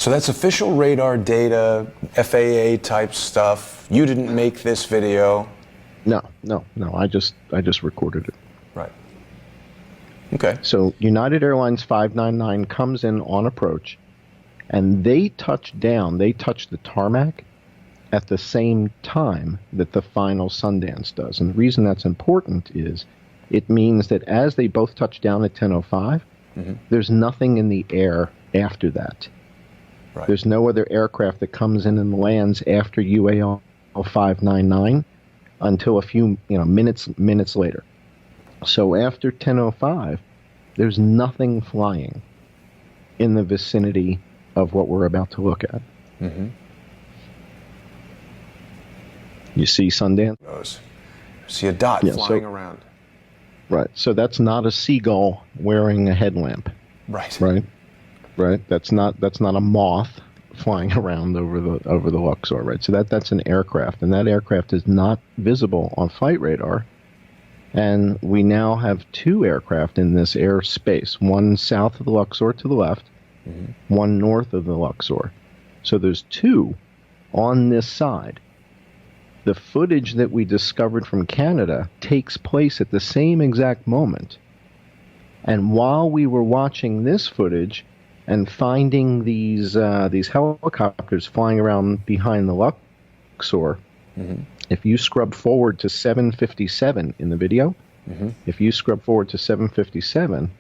So that's official radar data, FAA type stuff. You didn't make this video. No. I just recorded it. Right. Okay. So United Airlines 599 comes in on approach, and they touch down. They touch the tarmac at the same time that the final Sundance does. And the reason that's important is it means that as they both touch down at 10:05, there's nothing in the air after that. Right. There's no other aircraft that comes in and lands after UAL 599 until a few minutes later. So after 10:05, there's nothing flying in the vicinity of what we're about to look at. Mm-hmm. You see Sundance? See a dot flying around. Right. So that's not a seagull wearing a headlamp. Right. Right. That's not a moth flying around over the Luxor. Right. So that's an aircraft, and that aircraft is not visible on flight radar. And we now have two aircraft in this airspace, one south of the Luxor to the left, one north of the Luxor. So there's two on this side. The footage that we discovered from Canada takes place at the same exact moment. And while we were watching this footage and finding these helicopters flying around behind the Luxor, if you scrub forward to 757 in the video, if you scrub forward to 757,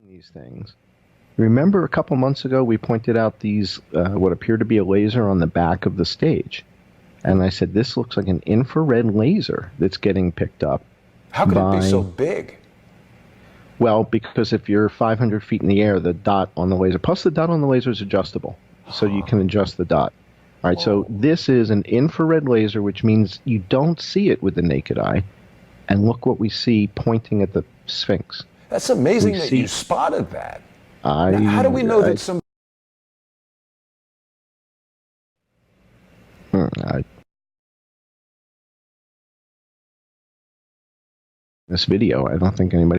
these things. Remember a couple months ago we pointed out these, what appear to be a laser on the back of the stage. And I said, this looks like an infrared laser that's getting picked up. How could it be so big? Well, because if you're 500 feet in the air, the dot on the laser, plus the dot on the laser is adjustable. So you can adjust the dot. All right, so this is an infrared laser, which means you don't see it with the naked eye. And look what we see pointing at the Sphinx. That's amazing that you spotted that. Now, how do we know that some... This video, I don't think anybody...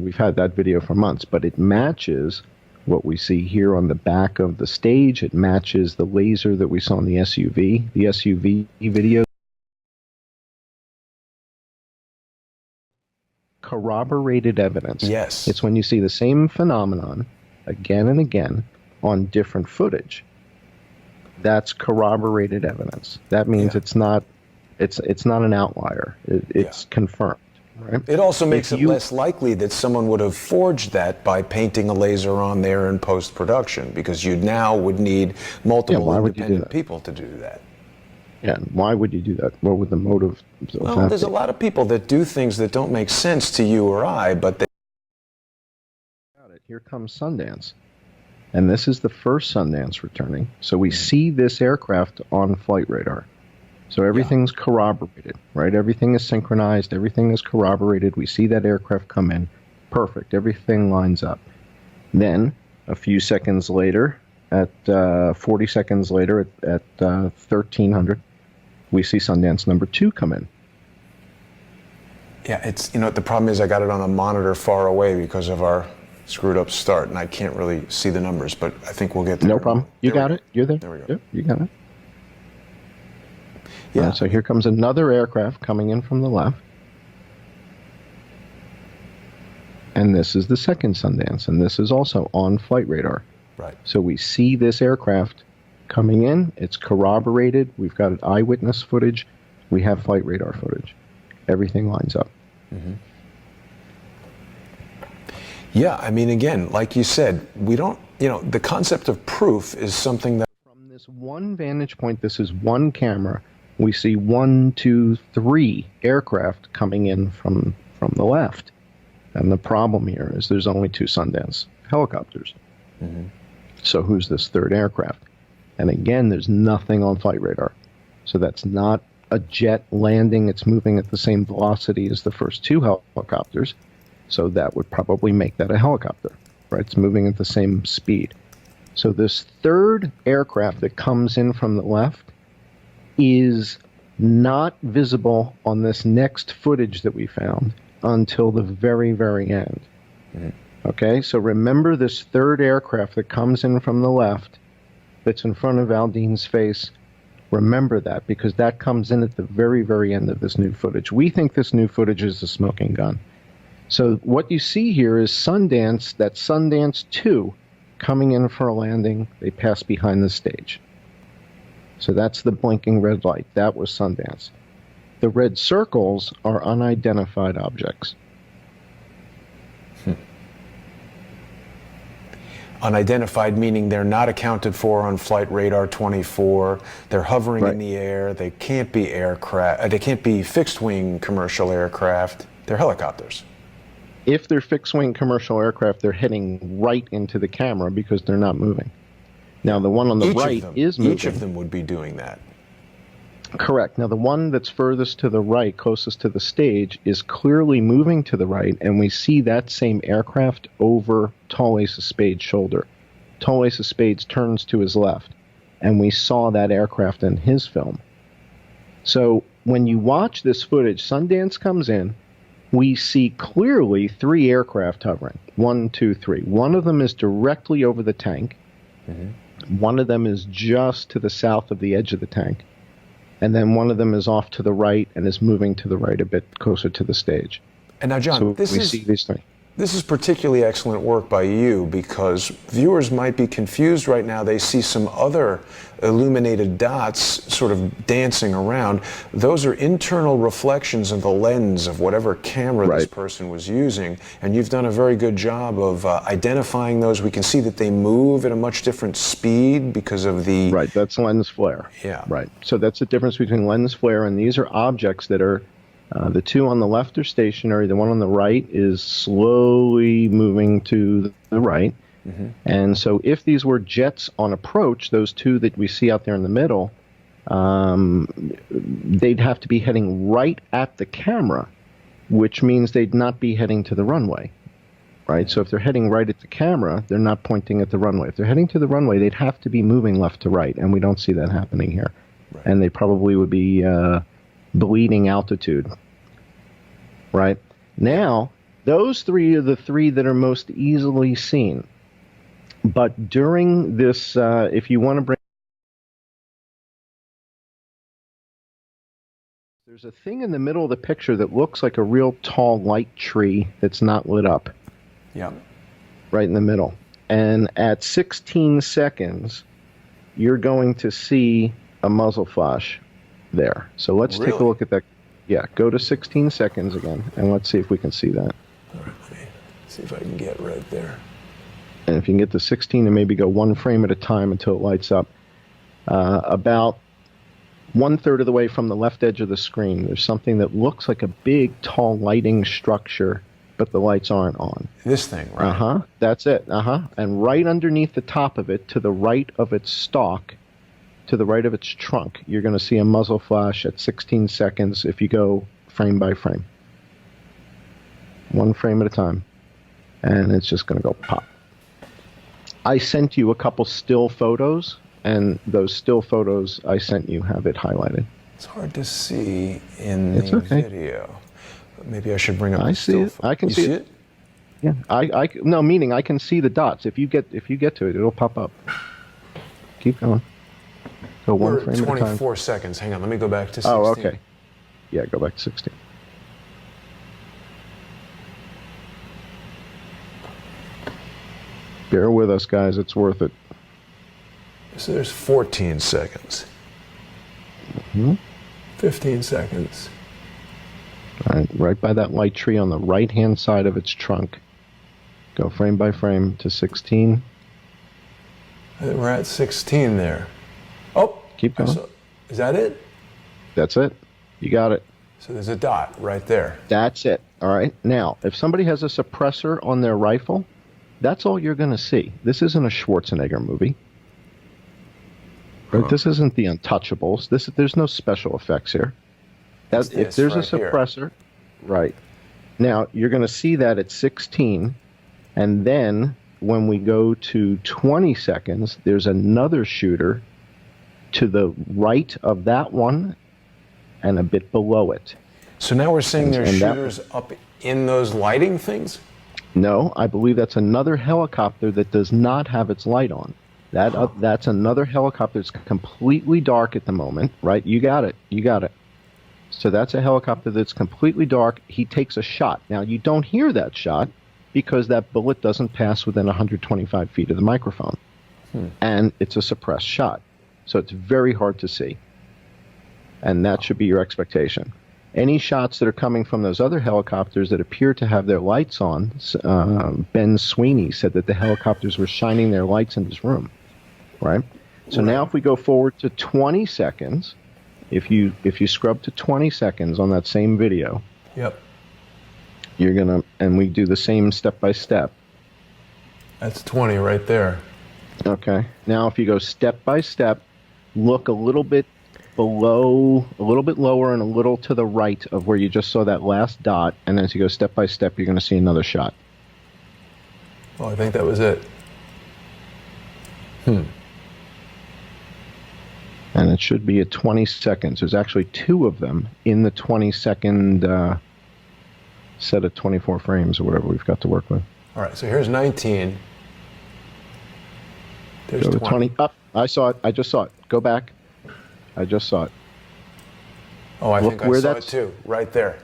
We've had that video for months, but it matches what we see here on the back of the stage. It matches the laser that we saw in the SUV. The SUV video corroborated evidence. Yes. It's when you see the same phenomenon again and again on different footage. That's corroborated evidence. That means it's not It's not an outlier. It's confirmed. Right? It also makes it less likely that someone would have forged that by painting a laser on there in post-production, because you now would need multiple independent people to do that. Yeah, why would you do that? What would the motive of that Well, there's a lot of people that do things that don't make sense to you or I, but they... Here comes Sundance. And this is the first Sundance returning. So we see this aircraft on flight radar. So everything's corroborated, right? Everything is synchronized. Everything is corroborated. We see that aircraft come in. Perfect. Everything lines up. Then, a few seconds later, at 40 seconds later, at 1300, we see Sundance number 2 come in. Yeah, it's, the problem is I got it on a monitor far away because of our screwed up start, and I can't really see the numbers, but I think we'll get there. No problem. You got it. You're there. There we go. Yep, you got it. Yeah. So here comes another aircraft coming in from the left. And this is the second Sundance, and this is also on flight radar. Right. So we see this aircraft coming in. It's corroborated. We've got eyewitness footage. We have flight radar footage. Everything lines up. Mm-hmm. Yeah, I mean, again, like you said, we don't, the concept of proof is something that... From this one vantage point, this is one camera, we see 1, 2, 3 aircraft coming in from the left. And the problem here is there's only 2 Sundance helicopters. Mm-hmm. So who's this third aircraft? And again, there's nothing on flight radar. So that's not a jet landing. It's moving at the same velocity as the first 2 helicopters. So that would probably make that a helicopter, right? It's moving at the same speed. So this third aircraft that comes in from the left is not visible on this next footage that we found until the very, very end. Mm-hmm. Okay, so remember this third aircraft that comes in from the left that's in front of Aldine's face. Remember that, because that comes in at the very, very end of this new footage. We think this new footage is a smoking gun. So what you see here is Sundance, that Sundance 2, coming in for a landing. They pass behind the stage. So that's the blinking red light. That was Sundance. The red circles are unidentified objects. Unidentified meaning they're not accounted for on Flight Radar 24. They're hovering in the air. They can't be aircraft. They can't be fixed-wing commercial aircraft. They're helicopters. If they're fixed-wing commercial aircraft, they're heading right into the camera because they're not moving. Now, the one on the right is moving. Each of them would be doing that. Correct. Now, the one that's furthest to the right, closest to the stage, is clearly moving to the right, and we see that same aircraft over Tall Ace of Spades' shoulder. Tall Ace of Spades turns to his left, and we saw that aircraft in his film. So when you watch this footage, Sundance comes in, we see clearly 3 aircraft hovering. 1, 2, 3. One of them is directly over the tank. Mm-hmm. One of them is just to the south of the edge of the tank. And then one of them is off to the right and is moving to the right a bit closer to the stage. And now, John, so see these 3. This is particularly excellent work by you, because viewers might be confused right now. They see some other illuminated dots sort of dancing around. Those are internal reflections of the lens of whatever camera this person was using. And you've done a very good job of identifying those. We can see that they move at a much different speed because of the... Right, that's lens flare. Yeah. Right. So that's the difference between lens flare, and these are objects that are... the 2 on the left are stationary. The one on the right is slowly moving to the right. Mm-hmm. And so if these were jets on approach, those 2 that we see out there in the middle, they'd have to be heading right at the camera, which means they'd not be heading to the runway. Right? So if they're heading right at the camera, they're not pointing at the runway. If they're heading to the runway, they'd have to be moving left to right, and we don't see that happening here. Right. And they probably would be... bleeding altitude. Right? Now, those 3 are the 3 that are most easily seen. But during this, if you want to bring... There's a thing in the middle of the picture that looks like a real tall light tree that's not lit up. Yeah. Right in the middle. And at 16 seconds, you're going to see a muzzle flash there. So let's take a Really? look at that. Yeah, go to 16 seconds again, and let's see if we can see that. All right, let me see if I can get right there. And if you can get to 16 and maybe go one frame at a time until it lights up, about 1/3 of the way from the left edge of the screen, there's something that looks like a big, tall lighting structure, but the lights aren't on. This thing, right? That's it. And right underneath the top of it, to the right of its stalk, to the right of its trunk, you're going to see a muzzle flash at 16 seconds if you go frame by frame. One frame at a time. And it's just going to go pop. I sent you a couple still photos, and those still photos I sent you have it highlighted. It's hard to see in the video. Maybe I should bring up I the see still it. I can You see see it. Yeah, no, meaning I can see the dots. If you get to it, it'll pop up. Keep going. Go one We're frame at at a time. 24 seconds. Hang on, let me go back to 16. Oh, okay. Yeah, go back to 16. Bear with us, guys. It's worth it. So there's 14 seconds. 15 seconds. Right by that light tree on the right-hand side of its trunk. Go frame by frame to 16. I think we're at 16 there. Oh, Keep going. Is that it? That's it. You got it. So there's a dot right there. That's it. All right. Now, if somebody has a suppressor on their rifle, that's all you're going to see. This isn't a Schwarzenegger movie. Right? This isn't The Untouchables. There's no special effects here. If there's a suppressor, right. Now, you're going to see that at 16, and then when we go to 20 seconds, there's another shooter to the right of that one and a bit below it. So now we're seeing there's shooters up in those lighting things? No, I believe that's another helicopter that does not have its light on. That's another helicopter that's completely dark at the moment, right? You got it. So that's a helicopter that's completely dark. He takes a shot. Now, you don't hear that shot because that bullet doesn't pass within 125 feet of the microphone. And it's a suppressed shot. So it's very hard to see. And that should be your expectation. Any shots that are coming from those other helicopters that appear to have their lights on, Ben Sweeney said that the helicopters were shining their lights in his room, right? So now if we go forward to 20 seconds, if you scrub to 20 seconds on that same video, yep, you're going to, and we do the same step by step. That's 20 right there. Okay. Now if you go step by step, look a little bit below, a little bit lower and a little to the right of where you just saw that last dot, and as you go step by step, you're going to see another shot. Oh, I think that was it. And it should be at 20 seconds. There's actually two of them in the 20-second set of 24 frames or whatever we've got to work with. All right, so here's 19. There's Go to 20. Up. I saw it. I just saw it. Go back. I just saw it. Oh, I Look think I saw it too. Right there.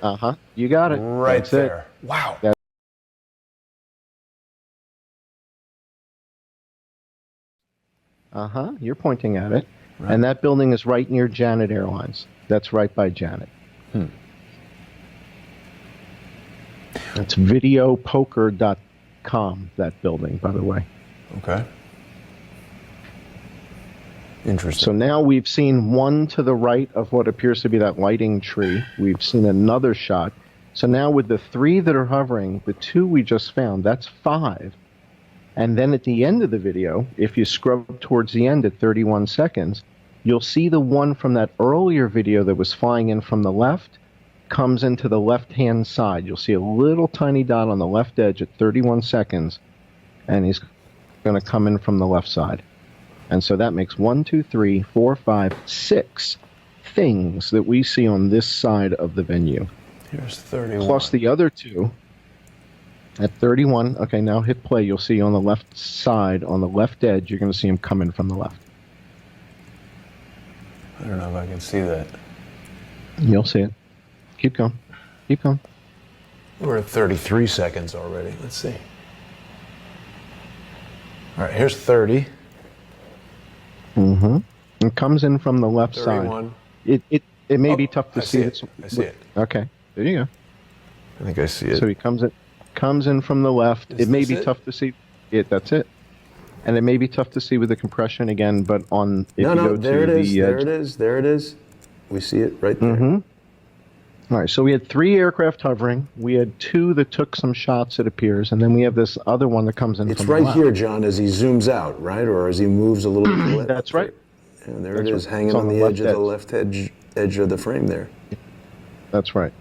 You got it. Right That's there. it. Wow. You're pointing at it. Right. And that building is right near Janet Airlines. That's right by Janet. That's videopoker.com, that building, by the way. Okay. Interesting. So now we've seen one to the right of what appears to be that lighting tree. We've seen another shot. So now with the three that are hovering, the two we just found, that's 5. And then at the end of the video, if you scrub towards the end at 31 seconds, you'll see the one from that earlier video that was flying in from the left comes into the left-hand side. You'll see a little tiny dot on the left edge at 31 seconds, and he's going to come in from the left side. And so that makes 1, 2, 3, 4, 5, 6 things that we see on this side of the venue. Here's 31. Plus the other two. At 31, okay, now hit play. You'll see on the left side, on the left edge, you're going to see him coming from the left. I don't know if I can see that. You'll see it. Keep going. Keep going. We're at 33 seconds already. Let's see. All right, here's 30. It comes in from the left 31. side. It may be tough to I see. see it. I see it. Okay, there you go. I think I see it. So he comes in from the left. Is It may this be it? tough to see. That's it. And it may be tough to see with the compression again, but if you go there to it is. the There it is. There it is. We see it right there. All right, so we had 3 aircraft hovering. We had 2 that took some shots, it appears, and then we have this other one that comes in It's from the right left. here, John, as he zooms out, right? Or as he moves a little bit to the left. That's right. And there That's it is, right. hanging It's on the edge of the left left edge of the frame there. That's right.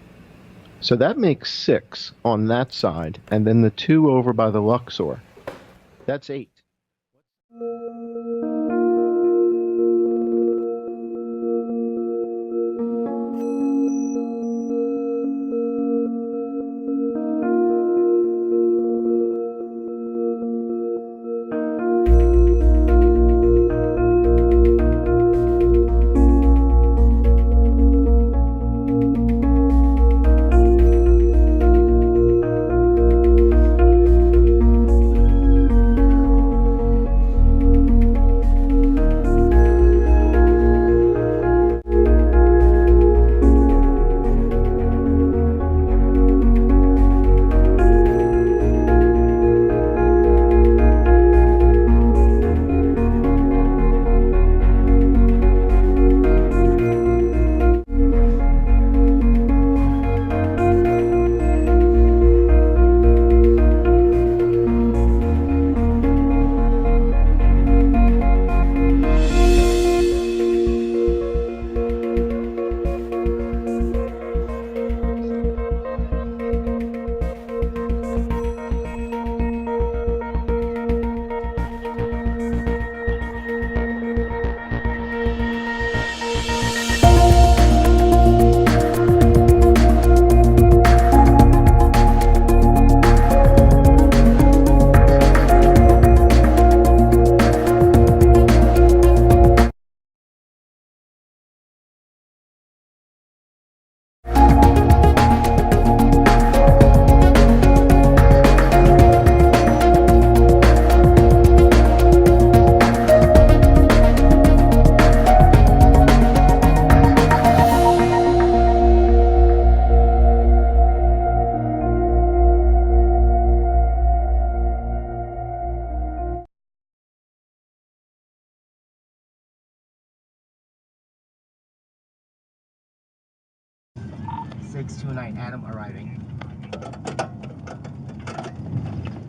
So that makes 6 on that side, and then the 2 over by the Luxor. That's 8. Adam arriving.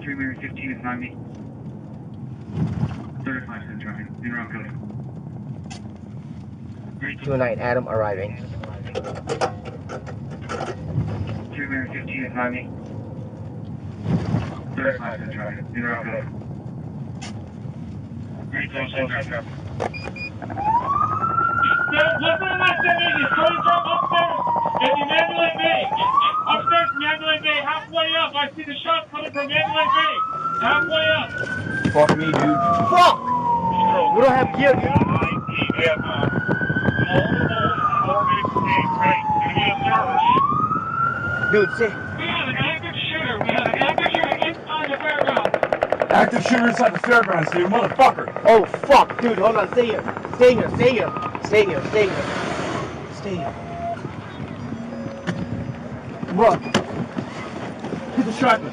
315 is on me. 35 is driving. You're all good. 29 Adam arriving. 315 is on me. 35 is driving. You're all good. Very close, aircraft. What's on my stage is coming from upstairs in the Mandalay Bay. Upstairs, Mandalay Bay, halfway up. I see the shots coming from Mandalay Bay. Halfway up. Fuck me, dude. Fuck! We don't have gear, dude. We have multiple orbit things, right? Gonna be a service. Dude, say. We have an active shooter. We have an active shooter inside the fairground. Active shooter inside the fairgrounds, dude, motherfucker. Oh, fuck, dude, hold on, stay here. Stay here, stay here. Stay here, stay here. Stay here. Bro. Get the shotgun.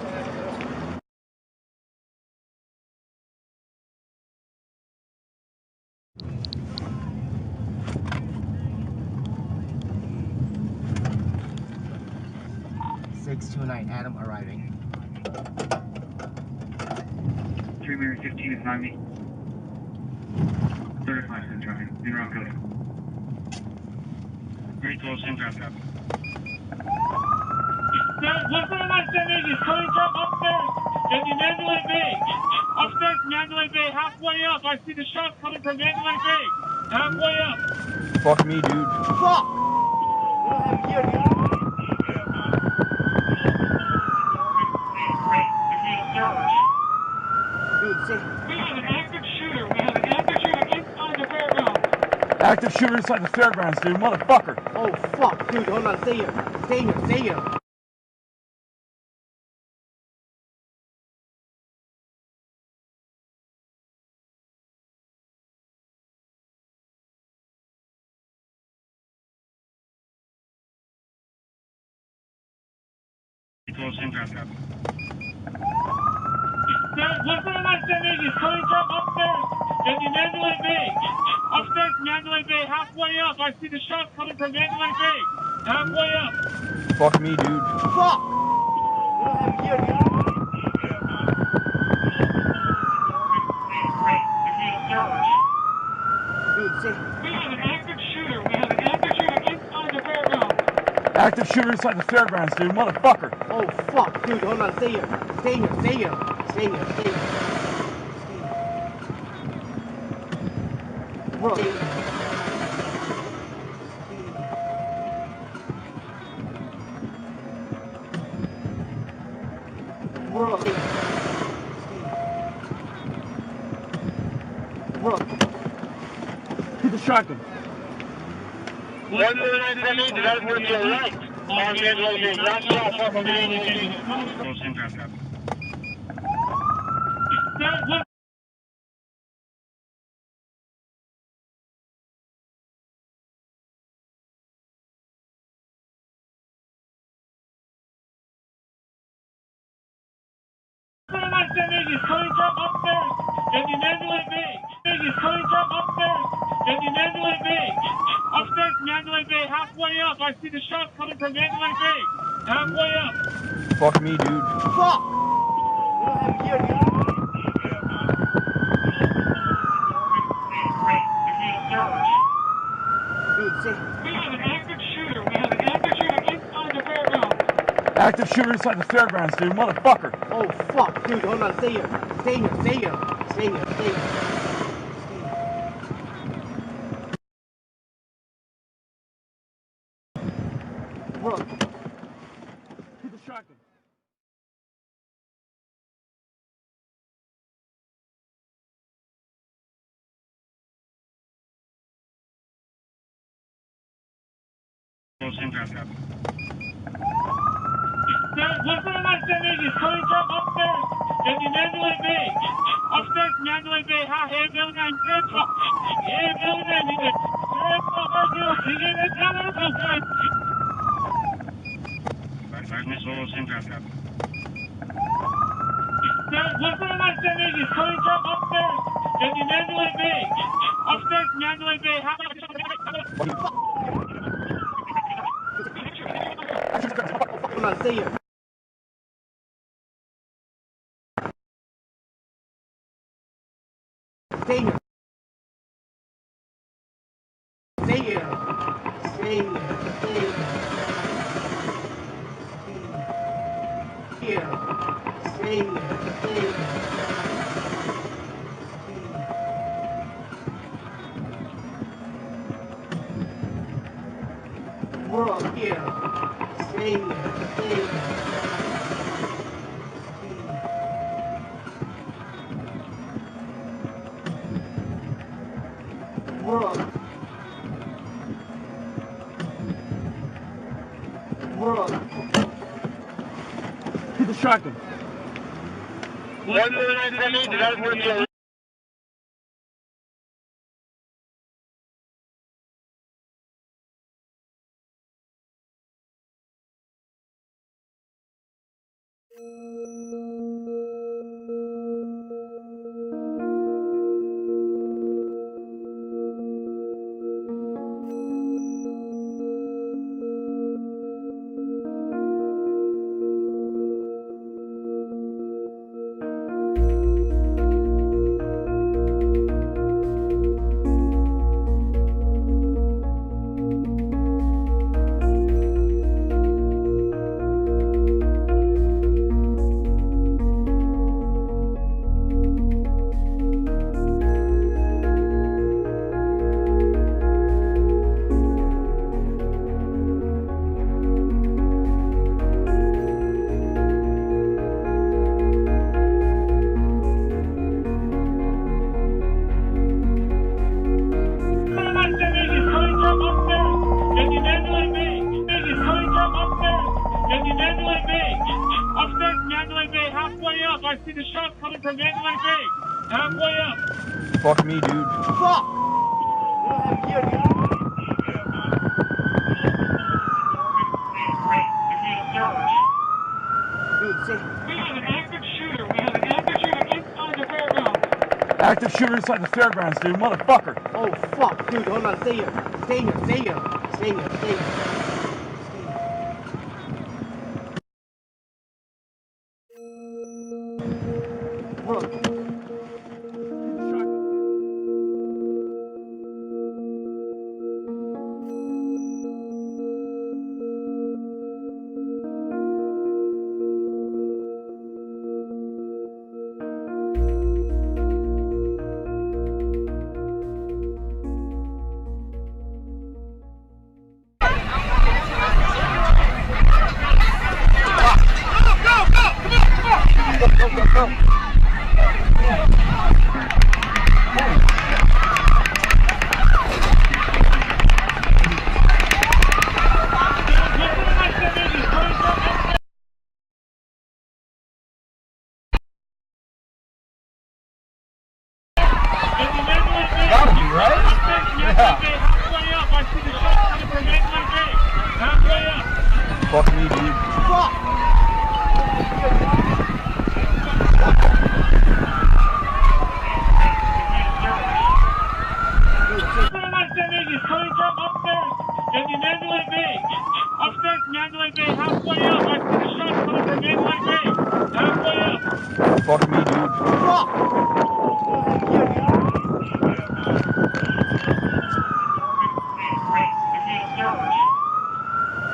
Adam arriving. 315 is on me. 35 is driving. You're all good. Very close, aircraft. What's on my stage is coming from upstairs in the Mandalay Bay. Upstairs, Mandalay Bay, halfway up. I see the shots coming from Mandalay Bay. Halfway up. Fuck me, dude. Fuck! We don't have gear, dude. Dude, say. We have an active shooter. We have an active shooter inside the fairground. Active shooter inside the fairgrounds, dude, motherfucker. Oh, fuck, dude, hold on, stay here. Stay here, stay here. same traffic. What's on my sending is coming from upstairs in the Mandalay Bay. Upstairs Mandalay Bay, halfway up. I see the shots coming from Mandalay Bay. Halfway up. Fuck me, dude. Fuck! We don't have gear, dude. Dude, say. We have an active shooter. We have an active shooter inside the fairgrounds. Active shooter inside the fairgrounds, dude. Motherfucker. Oh, fuck. Dude, hold on. Stay here. Stay here. Stay here. Stay here. Stay here. Bro. Bro. Bro. To the shotgun. That is where you're right. On Mandalay Bay. Not shot far from Mandalay Bay. Control same traffic. What? One of my sending is coming from upstairs in the Mandalay Bay. Is coming from upstairs in the Mandalay Bay. Upstairs Mandalay Bay, halfway up. I see the shots coming from Mandalay Bay. Halfway up. Fuck me, dude. Fuck! We don't have gear, dude. Dude, say. We have an active shooter. We have an active shooter inside the fairgrounds. Active shooter inside the fairgrounds, dude. Motherfucker. Oh, fuck. Dude, hold on. Stay here. Stay here. Stay here. Stay here. Stay here. Bro. To the shotgun. Control same traffic. What's on my sending is coming from upstairs in the Mandalay Bay. Upstairs Mandalay Bay, halfway building. Yeah, building. Five missile same traffic. What's on my sending is coming from upstairs in the Mandalay Bay. Upstairs Mandalay Bay, Hold on. Stay here. Stay here. Stay here. Stay here. Stay here. Stay here. Stay here. Bro, here. Stay here. Stay here. Bro. Bro. To the shotgun. What is that is where you're I see the shots coming from Mandalay Bay. Halfway up. Fuck me, dude. Fuck! We don't have gear, dude. Dude, stay. We have an active shooter. We have an active shooter inside the fairgrounds. Active shooter inside the fairgrounds, dude. Motherfucker. Oh, fuck. Dude, hold on. Stay here. Stay here. Stay here. Stay here. Stay here. Hold on. Gotta be, right? Halfway up. I see the shot coming from Mandalay Bay. Halfway up. Fuck me, dude. Fuck! Is coming from upstairs in the Mandalay Bay. Upstairs, Mandalay Bay. Halfway up. I see the shot coming from Mandalay Bay. Halfway up. Fuck me, dude. Fuck!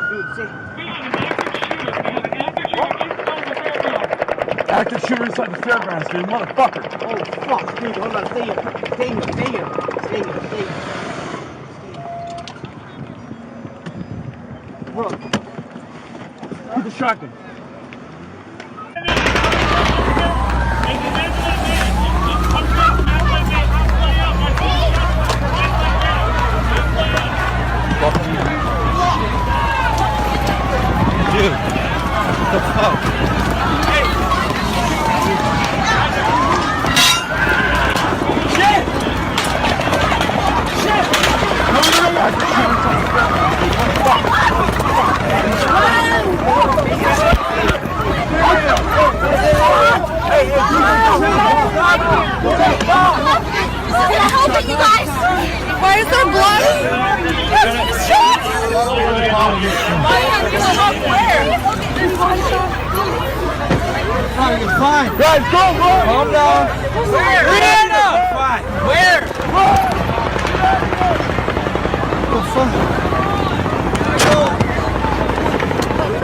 Dude, stay. We have an active shooter. We have an active shooter inside the fairgrounds. Active shooter inside the fairgrounds, dude. Motherfucker. Oh, fuck. Dude, hold on. Stay here. Stay here. Stay here. Stay here. Stay here. Hold on. Get the shotgun. Fuck me, dude. Dude. What the fuck? Why is there blood? Fine. Guys, go, run! Calm down. Where? Rihanna! Fine. Where? Run! What the fuck?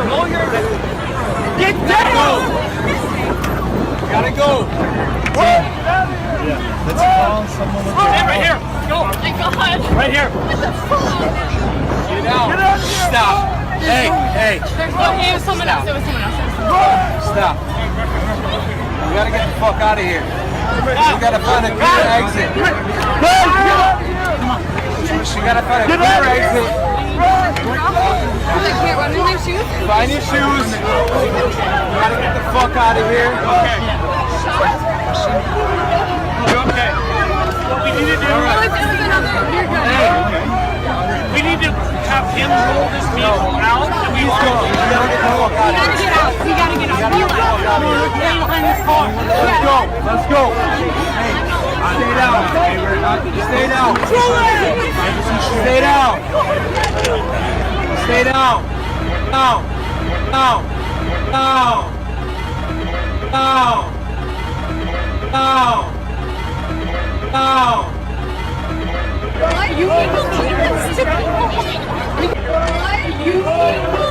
No, you're... Get down! Gotta go. Run! Let's call someone. Hey, right here. Go. Oh my god. Right here. What the fuck? Get out. Get out. Stop. Hey, hey. There's no, it was someone else. It was someone else. Stop. We gotta get the fuck out of here. We gotta find a clear exit. We gotta find a clear exit. Really can't run in their shoes? Find your shoes. We gotta get the fuck out of here. Okay. You okay? What we need to do? Oh, it's another. You're good. We need to have him roll this vehicle out. And we gotta get the fuck out of here. We gotta get out. You stay behind this car. Let's go. Let's go. Hey, stay down. Stay down. Stay down. Stay down. Down. Down. Down. Down. Down. Down. What? You people do this to people? What? You people